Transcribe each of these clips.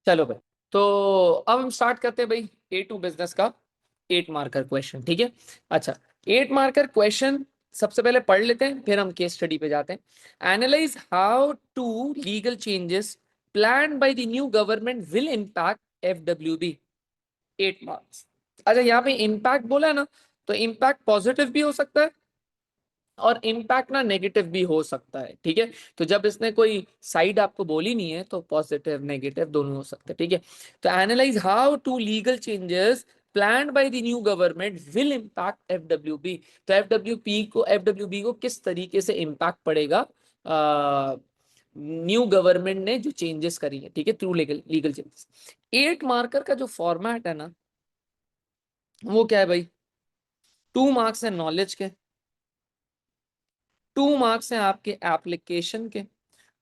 चलो भाई, तो अब हम स्टार्ट करते हैं भाई A2 बिजनेस का 8 मार्कर क्वेश्चन। ठीक है, अच्छा 8 मार्कर क्वेश्चन सबसे पहले पढ़ लेते हैं, फिर हम केस स्टडी पे जाते हैं। Analyse how to legal changes plan by the new government will impact FWB। 8 marks. अच्छा यहाँ पे इम्पैक्ट बोला है ना, तो इम्पैक्ट पॉजिटिव भी हो सकता है और इम्पैक्ट ना नेगेटिव भी हो सकता है। ठीक है, तो जब इसने कोई साइड आपको बोली नहीं है तो पॉजिटिव नेगेटिव दोनों हो सकते हैं। ठीक है, तो analyse how to legal changes planned by the new government will impact FWB। तो FWB को किस तरीके से इम्पैक्ट पड़ेगा न्यू गवर्नमेंट ने जो चेंजेस करी है। ठीक है, through legal legal changes. 8 marker का जो फॉर्मेट है ना, वो क्या है भाई? 2 मार्क्स है नॉलेज के, 2 मार्क्स हैं आपके एप्लीकेशन के,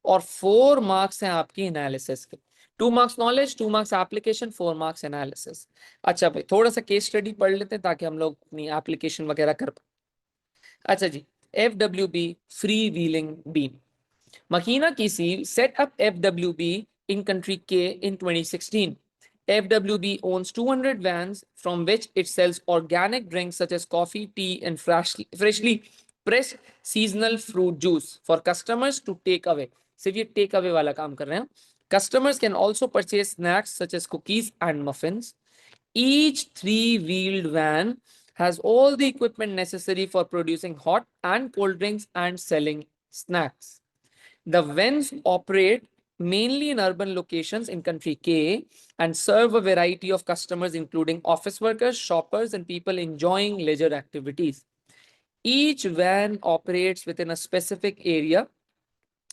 और 4 मार्क्स हैं आपकी एनालिसिस के। 2 marks knowledge, 2 marks application, 4 marks analysis. अच्छा भाई, थोड़ा सा केस स्टडी पढ़ लेते हैं ताकि हम लोग अपनी एप्लीकेशन वगैरह कर पाए। अच्छा जी, FWB free wheeling beam. Makina Kisi set up FWB in country K in 2016. FWB owns 200 vans from which it sells organic drinks such as coffee, tea, and freshly pressed seasonal fruit juice for customers to take away. सिर्फ ये take away वाला काम कर रहे हैं। Customers can also purchase snacks such as cookies and muffins. Each three-wheeled van has all the equipment necessary for producing hot and cold drinks and selling snacks. The vans operate mainly in urban locations in country K and serve a variety of customers, including office workers, shoppers, and people enjoying leisure activities. Each van operates within a specific area.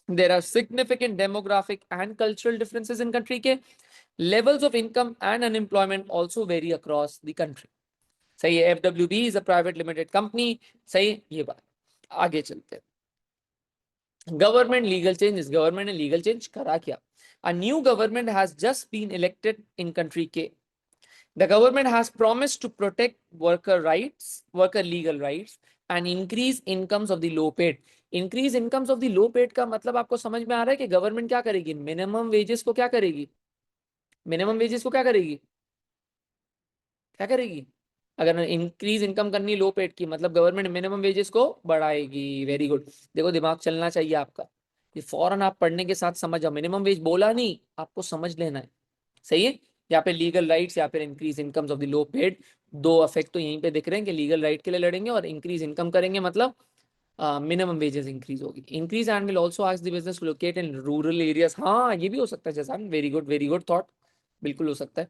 There are significant demographic and cultural differences in country K. Levels of income and unemployment also vary across the country. सही है, FWB is a private limited company. सही, ये बात। आगे चलते हैं। Government legal changes. Government ने legal change करा क्या? A new government has just been elected in country K. The government has promised to protect worker rights, worker legal rights, and increase incomes of the low paid. Increase incomes of the low paid का मतलब आपको समझ में आ रहा है कि government क्या करेगी? मिनिमम वेजेस को क्या करेगी? मिनिमम वेजेस को क्या करेगी? क्या करेगी? अगर इंक्रीज इनकम करनी लो पेड की, मतलब गवर्नमेंट मिनिमम वेजेस को बढ़ाएगी। Very good. देखो दिमाग चलना चाहिए आपका, ये फौरन आप पढ़ने के साथ समझ जाओ। मिनिमम वेज बोला नहीं, आपको समझ लेना है। सही है, यहाँ पे लीगल राइट्स या फिर increase incomes of the low paid, दो अफेक्ट तो यहीं पे दिख रहे हैं कि लीगल राइट के लिए लड़ेंगे और इंक्रीज इनकम करेंगे, मतलब मिनिमम वेजेस इंक्रीज होगी। Increase and will also ask the business to locate in rural areas. हाँ ये भी हो सकता है जैसा। वेरी गुड थॉट, बिल्कुल हो सकता है।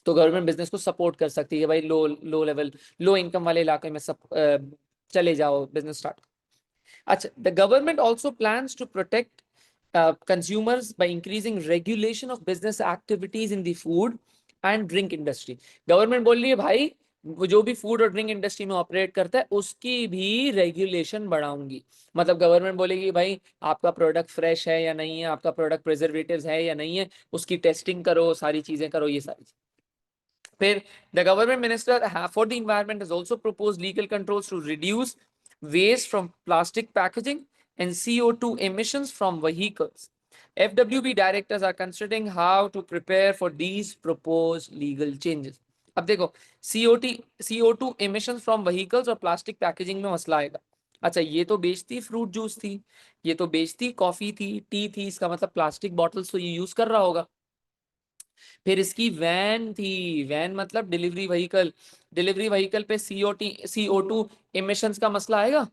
तो गवर्नमेंट बिजनेस को सपोर्ट कर सकती है भाई, लो लेवल लो इनकम वाले इलाके में सब चले जाओ बिजनेस स्टार्ट। अच्छा, the government also plans to protect consumers by increasing regulation of business activities in the food and drink industry. Government बोल रही है भाई, वो जो भी फूड और ड्रिंक इंडस्ट्री में ऑपरेट करता है उसकी भी रेगुलेशन बढ़ाऊंगी। मतलब गवर्नमेंट बोलेगी भाई आपका प्रोडक्ट फ्रेश है या नहीं है, आपका प्रोडक्ट प्रिजर्वेटिव्स है या नहीं है, उसकी टेस्टिंग करो, सारी चीजें करो, ये सारी चीजें। फिर the government minister for the environment has also proposed legal controls to reduce waste from plastic packaging and CO2 emissions from vehicles. FWB directors are considering how to prepare for these proposed legal changes. अब देखो, CO2 emissions from vehicles और plastic packaging में मसला आएगा। अच्छा, ये तो बेचती फ्रूट जूस थी, ये तो बेचती कॉफी थी, टी थी, इसका मतलब प्लास्टिक बॉटल्स तो ये यूज कर रहा होगा। फिर इसकी वैन थी, वैन मतलब डिलीवरी व्हीकल, डिलीवरी व्हीकल पे CO2 इमिशंस का मसला आएगा।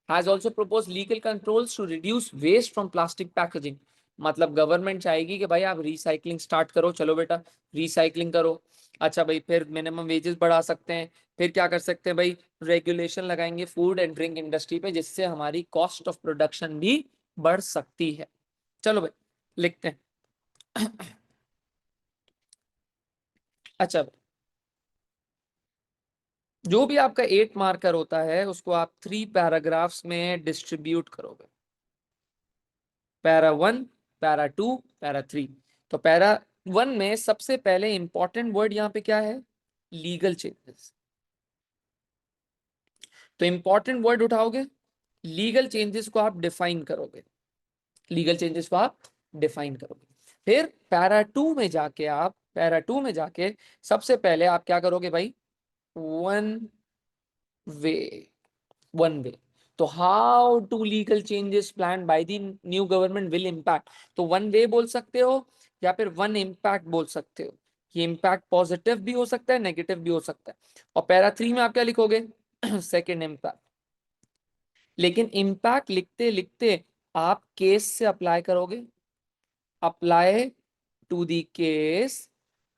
Has also proposed legal controls to reduce waste from plastic packaging. मतलब गवर्नमेंट चाहेगी कि भाई आप रिसाइकलिंग स्टार्ट करो, चलो बेटा रिसाइकलिंग करो। अच्छा भाई, फिर मिनिमम वेजेस बढ़ा सकते हैं। फिर क्या कर सकते हैं भाई? रेगुलेशन लगाएंगे फूड एंड ड्रिंक इंडस्ट्री पे, जिससे हमारी कॉस्ट ऑफ प्रोडक्शन भी बढ़ सकती है। चलो भाई लिखते हैं। अच्छा, जो भी आपका 8 मार्कर होता है उसको आप 3 पैराग्राफ्स में डिस्ट्रीब्यूट करोगे। Para 1, para 2, para 3। तो पैरा 1 में सबसे पहले इंपॉर्टेंट वर्ड यहाँ पे क्या है? Legal changes. तो इंपॉर्टेंट वर्ड उठाओगे, लीगल चेंजेस को आप डिफाइन करोगे, लीगल चेंजेस को आप डिफाइन करोगे। फिर पैरा टू में जाके सबसे पहले आप क्या करोगे भाई, वन वे, वन वे। तो how to legal changes plan by the new government will impact, तो वन वे बोल सकते हो या फिर वन इम्पैक्ट बोल सकते हो। ये इम्पैक्ट पॉजिटिव भी हो सकता है, नेगेटिव भी हो सकता है। और पैरा थ्री में आप क्या लिखोगे, सेकेंड इम्पैक्ट। लेकिन इम्पैक्ट लिखते लिखते आप केस से अप्लाई करोगे, apply to the case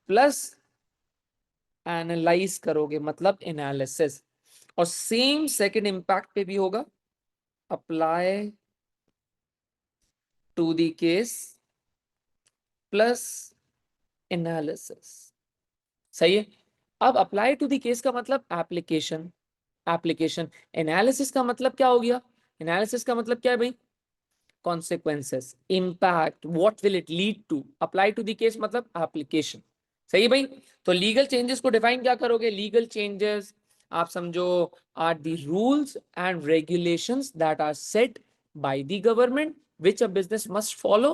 plus analyse करोगे, मतलब एनालिसिस। और सेम सेकंड इम्पैक्ट पे भी होगा, apply to the case plus analysis. सही है। अब अप्लाई टू दी केस का मतलब एप्लीकेशन, एप्लीकेशन। एनालिसिस का मतलब क्या हो गया, एनालिसिस का मतलब क्या है भाई, consequences, impact, what will it lead to, apply to the case मतलब application। सही है भाई। तो लीगल चेंजेस को डिफाइन क्या करोगे, लीगल चेंजेस आप समझो are the rules and regulations that are set by the government which a business must follow,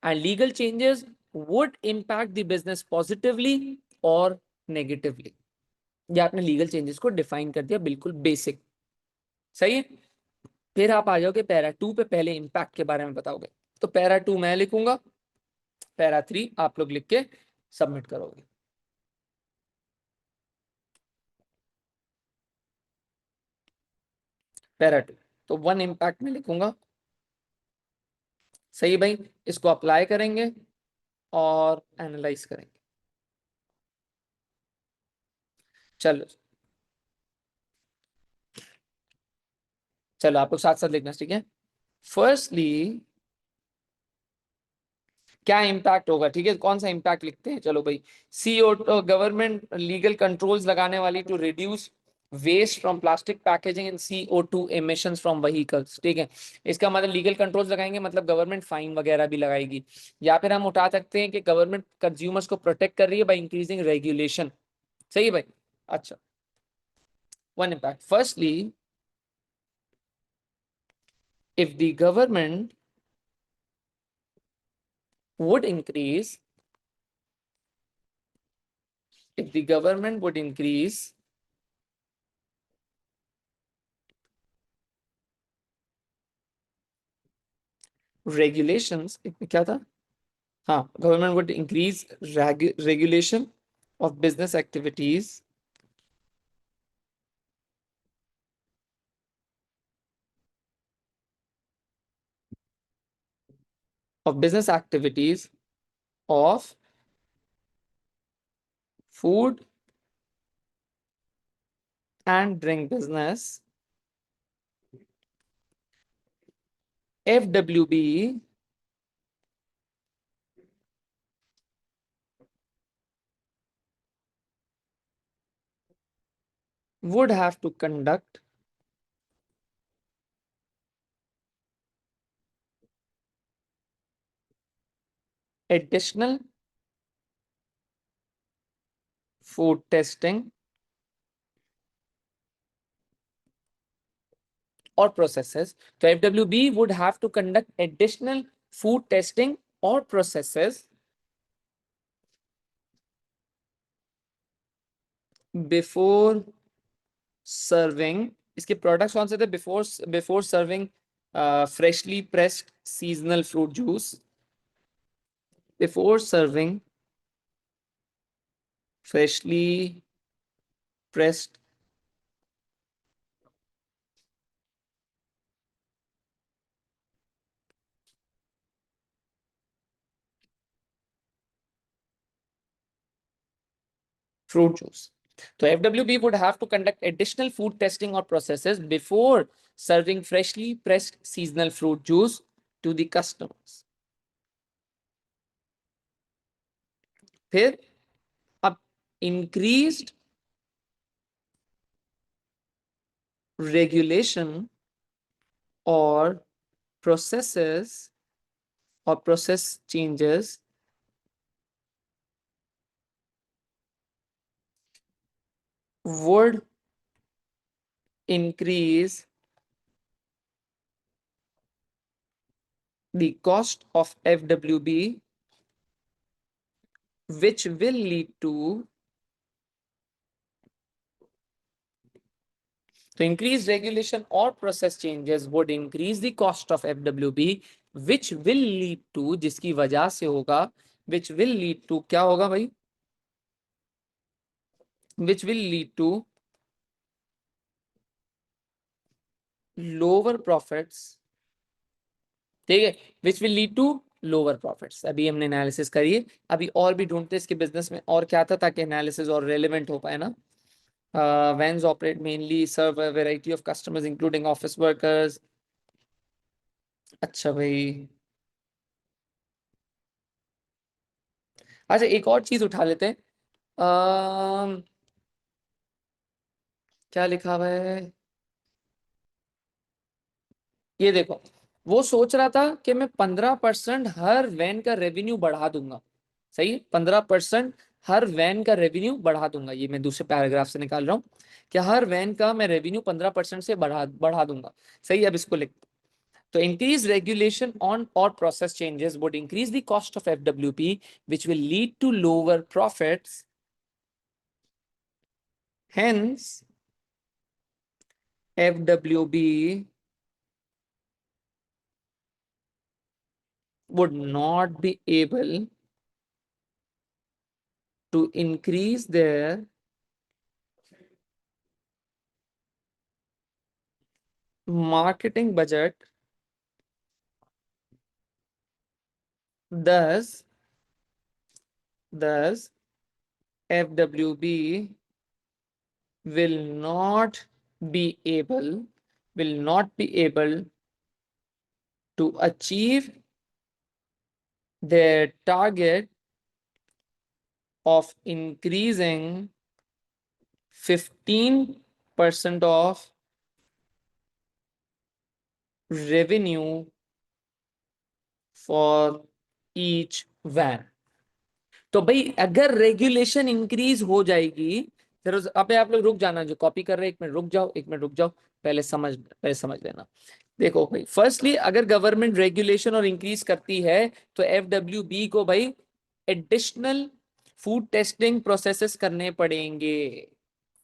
and legal changes would impact the business positively or negatively। ये आपने legal changes को define कर दिया, बिल्कुल basic. सही है। फिर आप आ जाओगे पैरा टू पे, पहले इम्पैक्ट के बारे में बताओगे। तो पैरा टू मैं लिखूंगा, पैरा थ्री आप लोग लिख के सबमिट करोगे। पैरा टू, तो वन इम्पैक्ट में लिखूंगा। सही भाई। इसको अप्लाई करेंगे और एनालाइज करेंगे। चलो चलो आप लोग साथ साथ लिखना, ठीक है। फर्स्टली क्या इम्पैक्ट होगा, ठीक है, कौन सा इम्पैक्ट लिखते हैं, चलो भाई। सीओ, गवर्नमेंट लीगल कंट्रोल्स लगाने वाली to reduce waste from plastic packaging and CO2 emissions from vehicles, ठीक है। इसका मतलब लीगल कंट्रोल्स लगाएंगे मतलब गवर्नमेंट फाइन वगैरह भी लगाएगी, या फिर हम उठा सकते हैं कि गवर्नमेंट कंज्यूमर्स को प्रोटेक्ट कर रही है बाय इंक्रीजिंग रेगुलेशन। सही है भाई। अच्छा, one impact, firstly if the government would increase, if the government would increase regulations, क्या था, हाँ, government would increase regulation of business activities, of business activities of food and drink business, FWB would have to conduct additional food testing or processes. So FWB would have to conduct additional food testing or processes before serving. इसके products कौन से थे, before before serving freshly pressed seasonal fruit juice, before serving freshly pressed fruit juice. So FWB would have to conduct additional food testing or processes before serving freshly pressed seasonal fruit juice to the customers. फिर अब increased regulation or processes or process changes would increase the cost of FWB which will lead to तो increased regulation or process changes would increase the cost of FWB which will lead to जिसकी वजह से होगा which will lead to क्या होगा भाई which will lead to lower profits ठीक है which will lead to lower profits अभी हमने एनालिसिस करिए अभी और भी ढूंढते इसके बिजनेस में और क्या था ताकि एनालिसिस और रेलेवेंट हो पाए ना vans operate mainly serve a variety of customers including office workers अच्छा भाई अच्छा एक और चीज उठा लेते हैं क्या लिखा हुआ है ये देखो वो सोच रहा था कि मैं 15% हर वैन का रेवेन्यू बढ़ा दूंगा सही है 15% हर वैन का रेवेन्यू बढ़ा दूंगा ये मैं दूसरे पैराग्राफ से निकाल रहा हूँ कि हर वैन का मैं रेवेन्यू 15% से बढ़ा दूंगा सही है अब इसको लिख तो increase regulation on or process changes would increase the cost of FWP which will lead to lower profits hence FWB would not be able to increase their marketing budget thus FWB will not be able to achieve their target of increasing 15% of revenue for each van तो भाई अगर regulation increase हो जाएगी फिर अबे आप लोग रुक जाना जो कॉपी कर रहे हैं एक मिनट रुक जाओ पहले समझ लेना देखो भाई फर्स्टली अगर गवर्नमेंट रेगुलेशन और इंक्रीज करती है तो FWB को भाई एडिशनल फूड टेस्टिंग प्रोसेसेस करने पड़ेंगे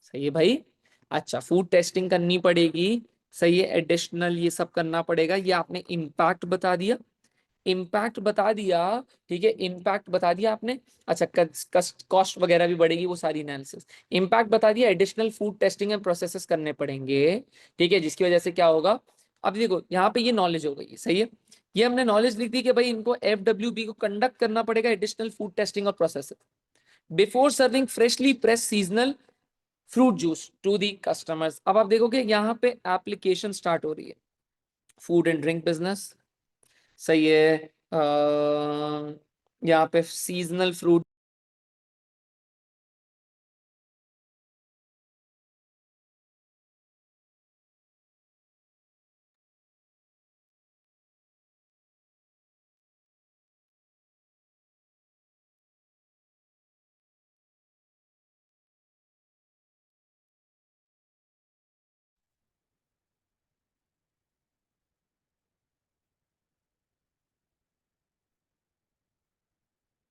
सही है भाई अच्छा फूड टेस्टिंग करनी पड़ेगी सही है एडिशनल ये सब करना पड़ेगा ये आपने इम्पैक्ट बता दिया ठीक है इम्पैक्ट बता दिया आपने अच्छा कॉस्ट वगैरह भी बढ़ेगी वो सारी एनालिसिस इम्पैक्ट बता दिया additional food testing and processes करने पड़ेंगे ठीक है जिसकी वजह से क्या होगा अब देखो यहाँ पे ये नॉलेज हो गई सही है ये हमने नॉलेज लिख दी कि भाई इनको FWB को कंडक्ट करना पड़ेगा एडिशनल फूड टेस्टिंग और processes before serving freshly press seasonal fruit juice to the customers अब आप देखोगे यहाँ पे एप्लीकेशन स्टार्ट हो रही है फूड एंड ड्रिंक बिजनेस सही है यहाँ पे सीजनल फ्रूट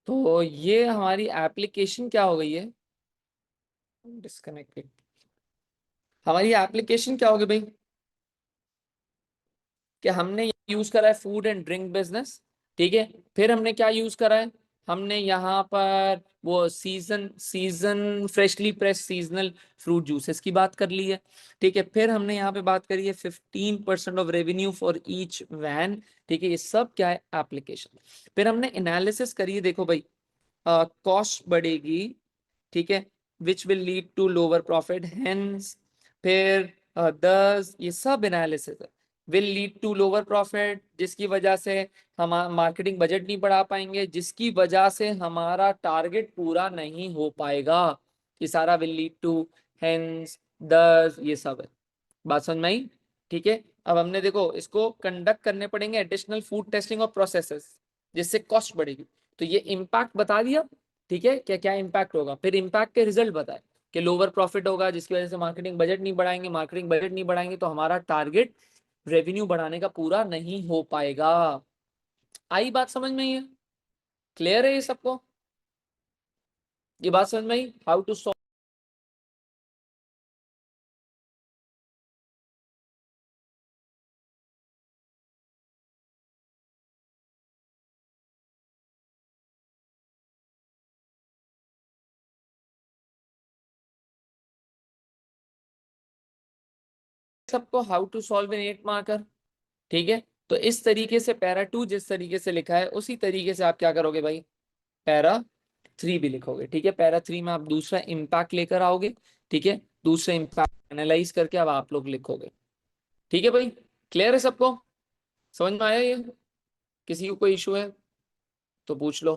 तो ये हमारी एप्लीकेशन क्या हो गई है डिस्कनेक्टेड हमारी एप्लीकेशन क्या होगी भाई कि हमने यूज करा है फूड एंड ड्रिंक बिजनेस ठीक है फिर हमने क्या यूज करा है हमने यहाँ पर वो season freshly press seasonal fruit juices की बात कर ली है ठीक है फिर हमने यहाँ पे बात करी है 15% of revenue for each van ठीक है ये सब क्या है एप्लीकेशन फिर हमने एनालिसिस करी है देखो भाई कॉस्ट बढ़ेगी ठीक है which will lead to lower profit hence फिर दस ये सब एनालिसिस है will lead to lower profit जिसकी वजह से हम मार्केटिंग बजट नहीं बढ़ा पाएंगे जिसकी वजह से हमारा टारगेट पूरा नहीं हो पाएगा ये सारा विल लीड टू हेंस दस ये सब है बात समझ में आई ठीक है अब हमने देखो इसको कंडक्ट करने पड़ेंगे एडिशनल फूड टेस्टिंग और प्रोसेसेस जिससे कॉस्ट बढ़ेगी तो ये इम्पैक्ट बता दिया ठीक है क्या क्या इम्पैक्ट होगा फिर इम्पैक्ट के रिजल्ट बताए कि लोअर प्रॉफिट होगा जिसकी वजह से मार्केटिंग बजट नहीं बढ़ाएंगे तो हमारा टारगेट रेवेन्यू बढ़ाने का पूरा नहीं हो पाएगा आई बात समझ में ये क्लियर है ये सबको ये बात समझ में आई, हाउ टू सॉल्व। सबको how to solve in 8 marker, ठीक है। तो इस तरीके से पैरा 2 जिस तरीके से लिखा है उसी तरीके से आप क्या करोगे भाई, पैरा 3 भी लिखोगे, ठीक है। पैरा 3 में आप दूसरा इम्पैक्ट लेकर आओगे, ठीक है। दूसरा इम्पैक्ट एनालाइज करके अब आप लोग लिखोगे, ठीक है भाई। क्लियर है सबको, समझ में आया ये? किसी को कोई इशू है तो पूछ लो।